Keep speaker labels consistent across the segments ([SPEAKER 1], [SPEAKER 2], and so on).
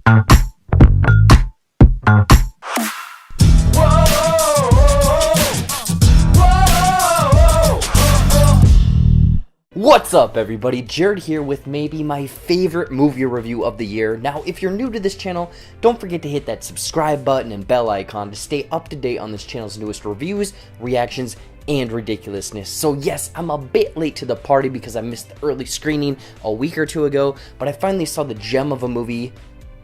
[SPEAKER 1] What's up everybody, Jared here with maybe my favorite movie review of the year. Now if you're new to this channel, don't forget to hit that subscribe button and bell icon to stay up to date on this channel's newest reviews, reactions, and ridiculousness. So yes, I'm a bit late to the party because I missed the early screening a week or two ago, but I finally saw the gem of a movie,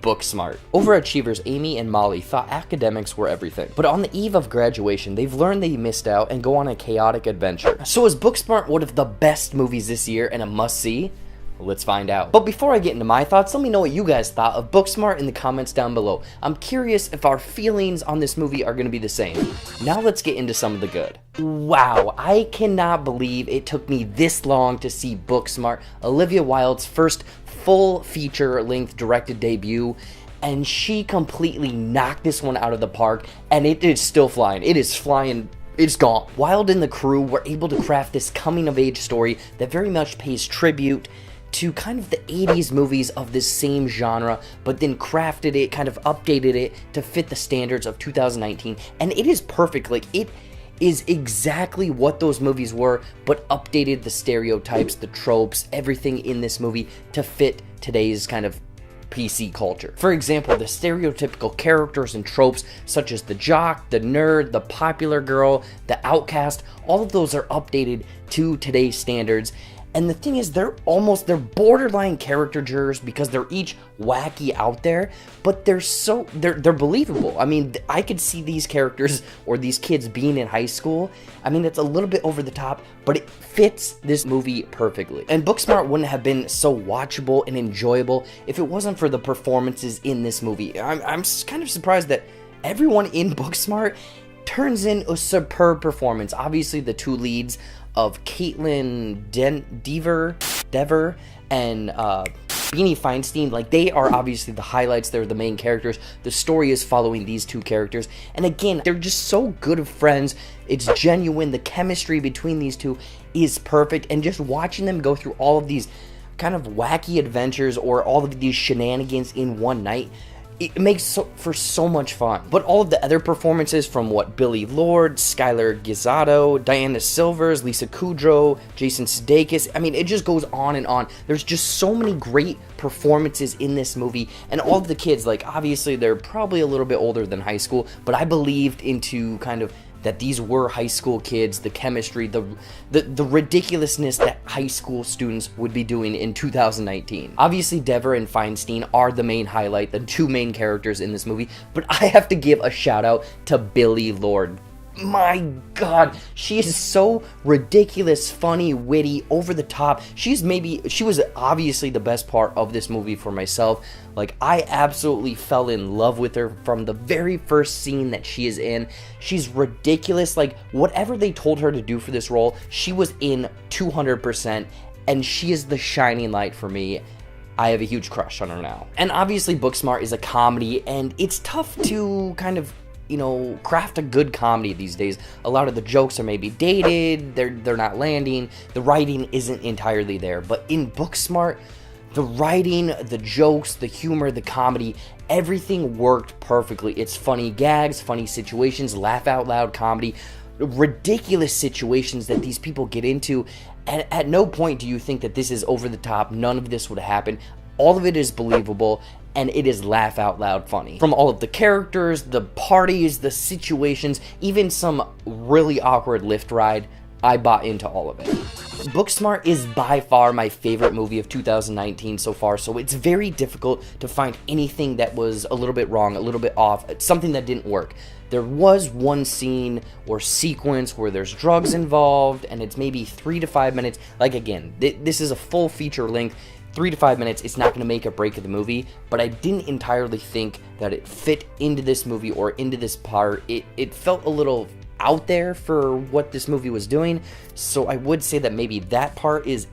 [SPEAKER 1] Booksmart. Overachievers Amy and Molly thought academics were everything, but on the eve of graduation, they've learned they missed out and go on a chaotic adventure. So is Booksmart one of the best movies this year and a must-see? Let's find out. But before I get into my thoughts, let me know what you guys thought of Booksmart in the comments down below. I'm curious if our feelings on this movie are going to be the same. Now let's get into some of the good. Wow, I cannot believe it took me this long to see Booksmart, Olivia Wilde's first full feature-length directed debut, and she completely knocked this one out of the park, and it is still flying. It is flying. It's gone. Wilde and the crew were able to craft this coming-of-age story that very much pays tribute to kind of the 80s movies of this same genre, but then crafted it, kind of updated it to fit the standards of 2019, and it is perfect. Like, it is exactly what those movies were, but updated the stereotypes, the tropes, everything in this movie to fit today's kind of PC culture. For example, the stereotypical characters and tropes such as the jock, the nerd, the popular girl, the outcast, all of those are updated to today's standards. And the thing is, they're borderline caricatures because they're each wacky out there, but they're believable. I mean, I could see these characters or these kids being in high school. I mean, it's a little bit over the top, but it fits this movie perfectly. And Booksmart wouldn't have been so watchable and enjoyable if it wasn't for the performances in this movie. I'm kind of surprised that everyone in Booksmart turns in a superb performance. Obviously, the two leads of Kaitlyn Dever and Beanie Feldstein, like, they are obviously the highlights. They're the main characters. The story is following these two characters, and again, they're just so good of friends. It's genuine. The chemistry between these two is perfect, and just watching them go through all of these kind of wacky adventures or all of these shenanigans in one night, it makes for so much fun. But all of the other performances from Billie Lourd, Skylar Gizzotto, Diana Silvers, Lisa Kudrow, Jason Sudeikis, I mean, it just goes on and on. There's just so many great performances in this movie, and all of the kids, like, obviously they're probably a little bit older than high school, but I believed into kind of that these were high school kids, the chemistry, the ridiculousness that high school students would be doing in 2019. Obviously, Dever and Feldstein are the main highlight, the two main characters in this movie, but I have to give a shout out to Billie Lourd. My God, she is so ridiculous, funny, witty, over the top. She was obviously the best part of this movie for myself. Like, I absolutely fell in love with her from the very first scene that she is in. She's ridiculous. Like, whatever they told her to do for this role, she was in 200%, and she is the shining light for me. I have a huge crush on her now. And obviously, Booksmart is a comedy, and it's tough to kind of, you know, craft a good comedy these days. A lot of the jokes are maybe dated, they're not landing, the writing isn't entirely there. But in Booksmart, the writing, the jokes, the humor, the comedy, everything worked perfectly. It's funny gags, funny situations, laugh out loud comedy, ridiculous situations that these people get into, and at no point do you think that this is over the top. None of this would happen. All of it is believable, and it is laugh out loud funny. From all of the characters, the parties, the situations, even some really awkward lift ride, I bought into all of it. Booksmart is by far my favorite movie of 2019 so far, so it's very difficult to find anything that was a little bit wrong, a little bit off, something that didn't work. There was one scene or sequence where there's drugs involved, and it's maybe 3 to 5 minutes. Like, again, this is a full feature length. 3 to 5 minutes, it's not going to make or break of the movie, but I didn't entirely think that it fit into this movie or into this part. It felt a little out there for what this movie was doing, so I would say that maybe that part is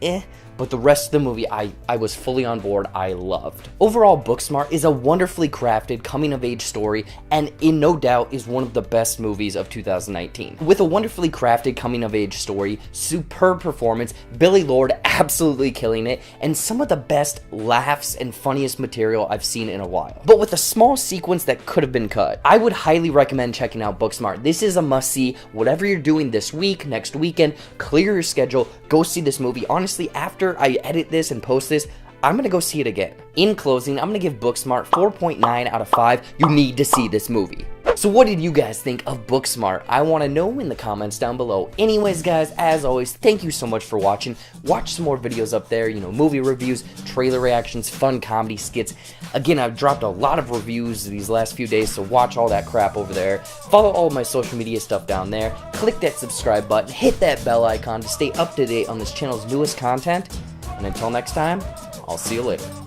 [SPEAKER 1] but the rest of the movie I was fully on board. I loved. Overall, Booksmart is a wonderfully crafted coming-of-age story, and in no doubt is one of the best movies of 2019. With a wonderfully crafted coming-of-age story, superb performance, Billie Lourd absolutely killing it, and some of the best laughs and funniest material I've seen in a while. But with a small sequence that could have been cut. I would highly recommend checking out Booksmart. This is a must-see. Whatever you're doing this week, next weekend, clear your schedule, go see this movie. Honestly, after I edit this and post this, I'm gonna go see it again. In closing, I'm gonna give Booksmart 4.9 out of 5. You need to see this movie. So what did you guys think of Booksmart? I want to know in the comments down below. Anyways, guys, as always, thank you so much for watching. Watch some more videos up there, you know, movie reviews, trailer reactions, fun comedy skits. Again, I've dropped a lot of reviews these last few days, so watch all that crap over there. Follow all of my social media stuff down there. Click that subscribe button, hit that bell icon to stay up to date on this channel's newest content. And until next time, I'll see you later.